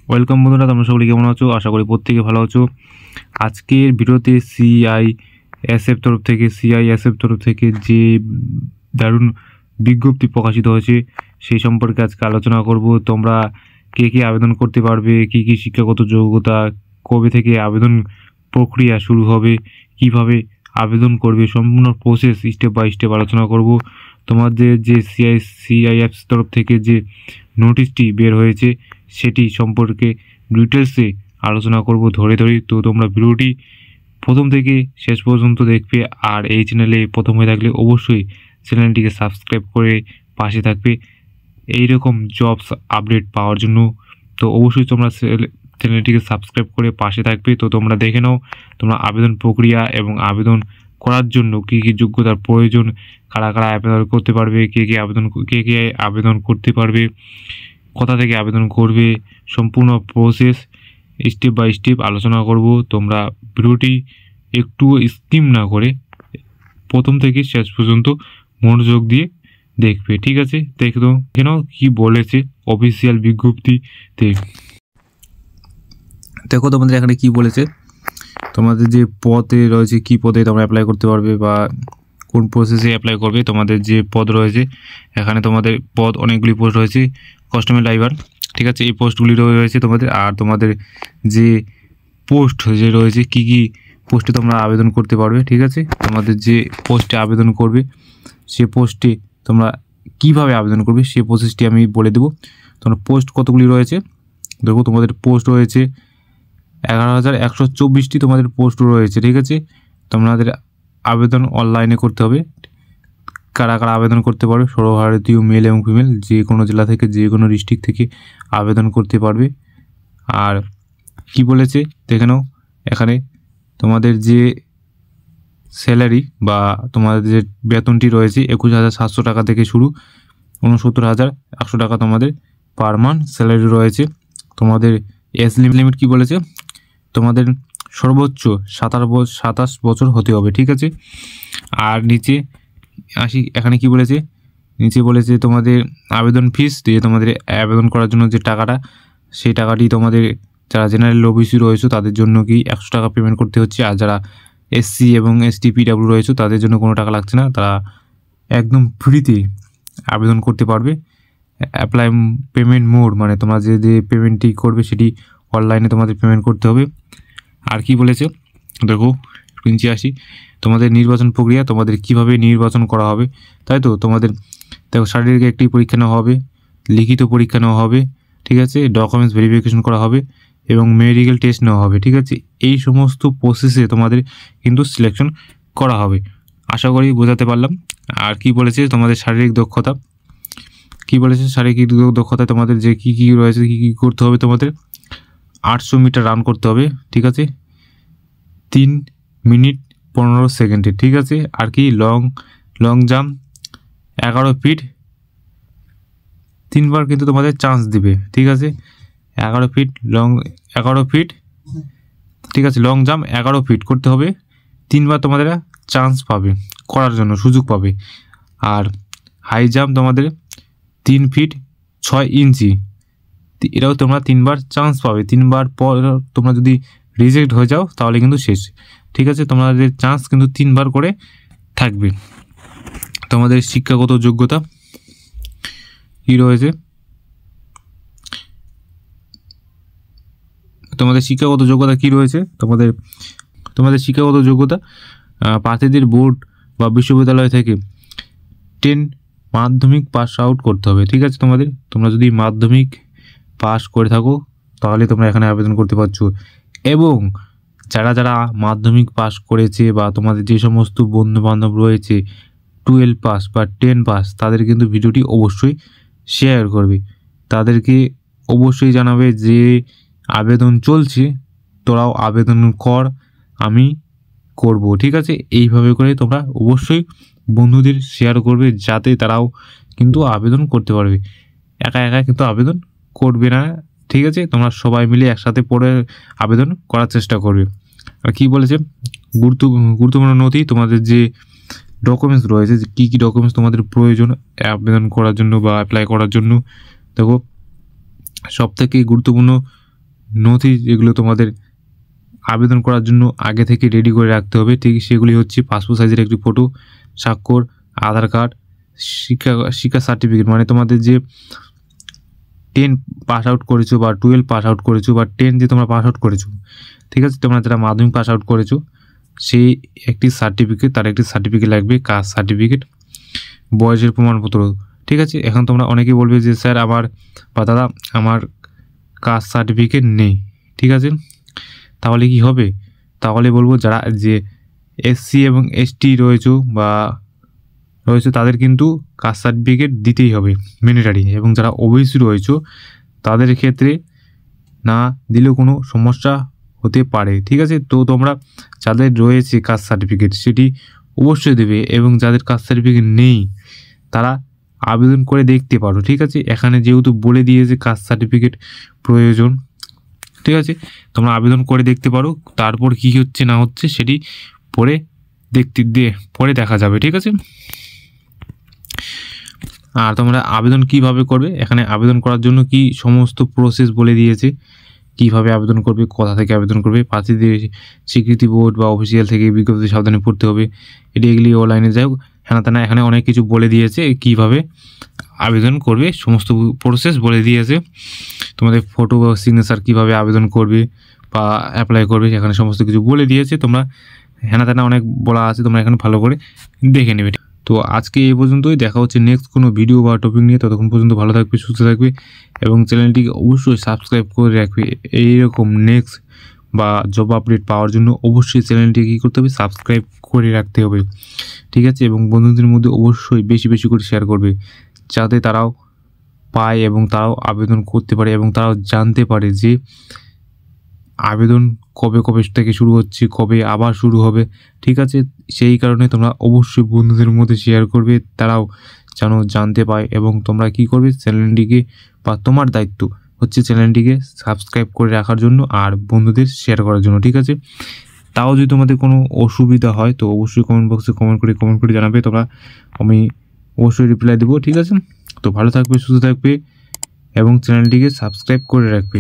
Welcome বন্ধুরা, তোমরা সকলে কেমন আছো? আশা করি প্রত্যেকে ভালো আছো। আজকের ভিডিওতে সিআইএসএফ তরফ থেকে যে দারুণ বিজ্ঞপ্তি প্রকাশিত হয়েছে সেই সম্পর্কে আজকে আলোচনা করব। তোমরা কে কে আবেদন করতে পারবে, কি কি শিক্ষাগত যোগ্যতা, কবে থেকে আবেদন প্রক্রিয়া শুরু হবে, কিভাবে আবেদন করবে, সম্পূর্ণ প্রসেস স্টেপ বাই স্টেপ আলোচনা করব। তোমাদের যে সিআইএফ তরফ থেকে যে নোটিশটি বের হয়েছে সেটি সম্পর্কে ডিটেলসে আলোচনা করব ধরে ধরে। তো তোমরা ভিডিওটি প্রথম থেকে শেষ পর্যন্ত দেখবে, আর এই চ্যানেলে প্রথম হয়ে থাকলে অবশ্যই চ্যানেলটিকে সাবস্ক্রাইব করে পাশে থাকবে এইরকম জবস আপডেট পাওয়ার জন্য। তো অবশ্যই তোমরা চ্যানেলটিকে সাবস্ক্রাইব করে পাশে থাকবে। তো তোমরা দেখে নাও তোমরা আবেদন প্রক্রিয়া এবং আবেদন করার জন্য কী কী যোগ্যতার প্রয়োজন, কারা কারা আবেদন করতে পারবে, কে কে আবেদন করতে পারবে, কোথা থেকে আবেদন করবে, সম্পূর্ণ প্রসেস স্টেপ বাই স্টেপ আলোচনা করব। তোমরা ভিডিওটি একটু স্কিম না করে প্রথম থেকে শেষ পর্যন্ত মনোযোগ দিয়ে দেখবে, ঠিক আছে? কেন কি বলেছে অফিসিয়াল বিজ্ঞপ্তিতে। দেখো তোমাদের এখানে কি বলেছে, তোমাদের যে পদে রয়েছে, কি পদে তোমরা অ্যাপ্লাই করতে পারবে বা কোন প্রসেসে অ্যাপ্লাই করবে। তোমাদের যে পদ রয়েছে এখানে তোমাদের পদ অনেকগুলি পোস্ট রয়েছে, কাস্টমার ড্রাইভার, ঠিক আছে? এই পোস্টগুলি রয়েছে তোমাদের। আর তোমাদের যে পোস্ট যে রয়েছে, কি কি পোস্টে তোমরা আবেদন করতে পারবে, ঠিক আছে? তোমাদের যে পোস্টে আবেদন করবে সে পোস্টে তোমরা কিভাবে আবেদন করবে সে প্রসেসটি আমি বলে দেবো। তোমরা পোস্ট কতগুলি রয়েছে দেখো, তোমাদের পোস্ট রয়েছে 11,124টি তোমাদের পোস্ট রয়েছে, ঠিক আছে? তোমাদের আবেদন অনলাইনে করতে হবে। কারা কারা আবেদন করতে পারবে? সর্বভারতীয় মেল এবং ফিমেল যে কোনো জেলা থেকে, যে কোনো ডিস্ট্রিক্ট থেকে আবেদন করতে পারবে। আর কি বলেছে দেখে নাও, এখানে তোমাদের যে স্যালারি বা তোমাদের যে বেতনটি রয়েছে 21,700 টাকা থেকে শুরু, 69,100 টাকা তোমাদের পার মান্থ স্যালারি রয়েছে। তোমাদের এজ লিমিট কি বলেছে, তোমাদের সর্বোচ্চ 27 বছর হতে হবে, ঠিক আছে? আর নিচে আসি, এখানে কি বলেছে, নিচে বলেছে তোমাদের আবেদন ফিস দিয়ে তোমাদের আবেদন করার জন্য যে টাকাটা, সেই টাকাটি তোমাদের যারা জেনারেল ওবিসি রয়েছে তাদের জন্য কি 100 টাকা পেমেন্ট করতে হচ্ছে। আর যারা এসসি এবং এসটি পিডাব্লিউ রয়েছে তাদের জন্য কোনো টাকা লাগছে না, তারা একদম ফ্রিতে আবেদন করতে পারবে। অ্যাপ্লাই পেমেন্ট মোড মানে তোমরা যে পেমেন্টটি করবে সেটি অনলাইনে তোমাদের পেমেন্ট করতে হবে। আর কি বলেছে দেখো, নিচে আসি, তোমাদের নির্বাচন প্রক্রিয়া, তোমাদের কিভাবে নির্বাচন করা হবে, তাই তো? তোমাদের দেখো শারীরিক একটি পরীক্ষা নেওয়া হবে, লিখিত পরীক্ষা নেওয়া হবে, ঠিক আছে? ডকুমেন্টস ভেরিফিকেশন করা হবে এবং মেডিকেল টেস্ট নেওয়া হবে, ঠিক আছে? এই সমস্ত প্রসেসে তোমাদের কিন্তু সিলেকশন করা হবে। আশা করি বোঝাতে পারলাম। আর কি বলেছে তোমাদের শারীরিক দক্ষতা, কি বলেছে শারীরিক দক্ষতায় তোমাদের যে কী কী রয়েছে, কী কী করতে হবে, তোমাদের 800 মিটার রান করতে হবে, ঠিক আছে? 3 মিনিট 15 সেকেন্ডে, ঠিক আছে? আর কি লং জাম্প 11 ফিট 3বার কিন্তু তোমাদের চান্স দিবে, ঠিক আছে? 11 ফিট, ঠিক আছে? লং জাম্প 11 ফিট করতে হবে, 3বার তোমাদের চান্স পাবে করার জন্য, সুযোগ পাবে। আর হাই জাম্প তোমাদের 3 ফিট 6 ইঞ্চি, এটাও তোমরা 3বার চান্স পাবে। 3বার পর তোমরা যদি রিজেক্ট হয়ে যাও তাহলে কিন্তু শেষ, ঠিক আছে? তোমাদের চান্স কিন্তু 3বার করে থাকবে। তোমাদের শিক্ষাগত যোগ্যতা কী রয়েছে, তোমাদের শিক্ষাগত যোগ্যতা কি রয়েছে, তোমাদের শিক্ষাগত যোগ্যতা প্রার্থীদের বোর্ড বা বিশ্ববিদ্যালয় থেকে 10 মাধ্যমিক পাস আউট করতে হবে, ঠিক আছে? তোমরা যদি মাধ্যমিক পাস করে থাকো তাহলে তোমরা এখানে আবেদন করতে পারছো। এবং যারা মাধ্যমিক পাস করেছে বা তোমাদের যে সমস্ত বন্ধুবান্ধব রয়েছে 12 পাস বা 10 পাস, তাদের কিন্তু ভিডিওটি অবশ্যই শেয়ার করবে। তাদেরকে অবশ্যই জানাবে যে আবেদন চলছে, তোরাও আবেদন কর, আমি করব, ঠিক আছে? এইভাবে করে তোমরা অবশ্যই বন্ধুদের শেয়ার করবে যাতে তারাও কিন্তু আবেদন করতে পারবে। একা একা কিন্তু আবেদন করবে না, ঠিক আছে? তোমরা সবাই মিলে একসাথে পড়ে আবেদন করার চেষ্টা করবে। আর কি বলেছে, গুরুত্বপূর্ণ নথি, তোমাদের যে ডকুমেন্টস রয়েছে, কী কী ডকুমেন্টস তোমাদের প্রয়োজন আবেদন করার জন্য বা অ্যাপ্লাই করার জন্য। দেখো সবথেকে গুরুত্বপূর্ণ নথি যেগুলো তোমাদের আবেদন করার জন্য আগে থেকে রেডি করে রাখতে হবে, ঠিক সেগুলি হচ্ছে পাসপোর্ট সাইজের একটি ফটো, স্বাক্ষর, আধার কার্ড, শিক্ষা সার্টিফিকেট, মানে তোমাদের যে 10 পাস আউট করেছো বা 12 পাস আউট করেছো বা 10 যে তোমরা পাস আউট করেছো, ঠিক আছে, তোমরা যারা মাধ্যমিক পাস আউট করেছো সেই একটি সার্টিফিকেট, তার একটি সার্টিফিকেট লাগবে, কাস্ট সার্টিফিকেট, বয়সের প্রমাণপত্র, ঠিক আছে। এখন তোমরা অনেকেই বলবে যে স্যার আমার বা দাদা আমার কাস্ট সার্টিফিকেট নেই, ঠিক আছে, তাহলে কি হবে? তাহলে বলবো যারা যে এসসি এবং এসটি রয়েছে তাদের কিন্তু কাস্ট সার্টিফিকেট দিতেই হবে ম্যান্ডেটরি, এবং যারা ওবিসি রয়েছে তাদের ক্ষেত্রে না দিলেও কোনো সমস্যা হতে পারে, ঠিক আছে। তো তোমরা যাদের রয়েছে কাস্ট সার্টিফিকেট সেটি অবশ্যই দেবে, এবং যাদের কাস্ট সার্টিফিকেট নেই তারা আবেদন করে দেখতে পারো, ঠিক আছে। এখানে যেহেতু বলে দিয়েছে কাস্ট সার্টিফিকেট প্রয়োজন, ঠিক আছে, তোমরা আবেদন করে দেখতে পারো, তারপর কি হচ্ছে না হচ্ছে সেটি পরে পরে দেখা যাবে, ঠিক আছে। আর তোমরা আবেদন কিভাবে করবে, এখানে আবেদন করার জন্য কি সমস্ত প্রসেস বলে দিয়েছে, কিভাবে আবেদন করবে, কোথা থেকে আবেদন করবে, প্রার্থীদের স্বীকৃতি বোর্ড বা অফিসিয়াল থেকে বিজ্ঞপ্তি সাবধানে পড়তে হবে, এগুলি অনলাইনে যাই হোক হ্যাঁ না এখানে অনেক কিছু বলে দিয়েছে, কিভাবে আবেদন করবে সমস্ত প্রসেস বলে দিয়েছে। তোমাদের ফটো বা সিগনেচার কীভাবে আবেদন করবে বা অ্যাপ্লাই করবে এখানে সমস্ত কিছু বলে দিয়েছে, তোমরা হ্যাঁ না অনেক বলা আছে, তোমরা এখানে ভালো করে দেখে নেবে। তো আজকে এই পর্যন্তই, দেখা হচ্ছে নেক্সট কোনো ভিডিও বা টপিক নিয়ে। ততক্ষণ পর্যন্ত ভালো থাকবে, সুস্থ থাকবে, এবং চ্যানেলটিকে অবশ্যই সাবস্ক্রাইব করে রাখবে। এইরকম নেক্সট বা জব আপডেট পাওয়ার জন্য অবশ্যই চ্যানেলটিকে কী করতে হবে, সাবস্ক্রাইব করে রাখতে হবে, ঠিক আছে। এবং বন্ধুদের মধ্যে অবশ্যই বেশি বেশি করে শেয়ার করবে, যাতে তারাও পায় এবং তারাও আবেদন করতে পারে, এবং তারাও জানতে পারে যে আবেদন কবে থেকে শুরু হচ্ছে, কবে আবার শুরু হবে, ঠিক আছে। সেই কারণে তোমরা অবশ্যই বন্ধুদের মধ্যে শেয়ার করবে, তারাও যেন জানতে পায়। এবং তোমরা কি করবে, চ্যানেলটিকে বা তোমার দায়িত্ব হচ্ছে চ্যানেলটিকে সাবস্ক্রাইব করে রাখার জন্য আর বন্ধুদের শেয়ার করার জন্য, ঠিক আছে। তাও যদি তোমাদের কোনো অসুবিধা হয় তো অবশ্যই কমেন্ট বক্সে কমেন্ট করে জানাবে, তোমরা আমি অবশ্যই রিপ্লাই দেবো, ঠিক আছে। তো ভালো থাকবে, সুস্থ থাকবে, এবং চ্যানেলটিকে সাবস্ক্রাইব করে রাখবে।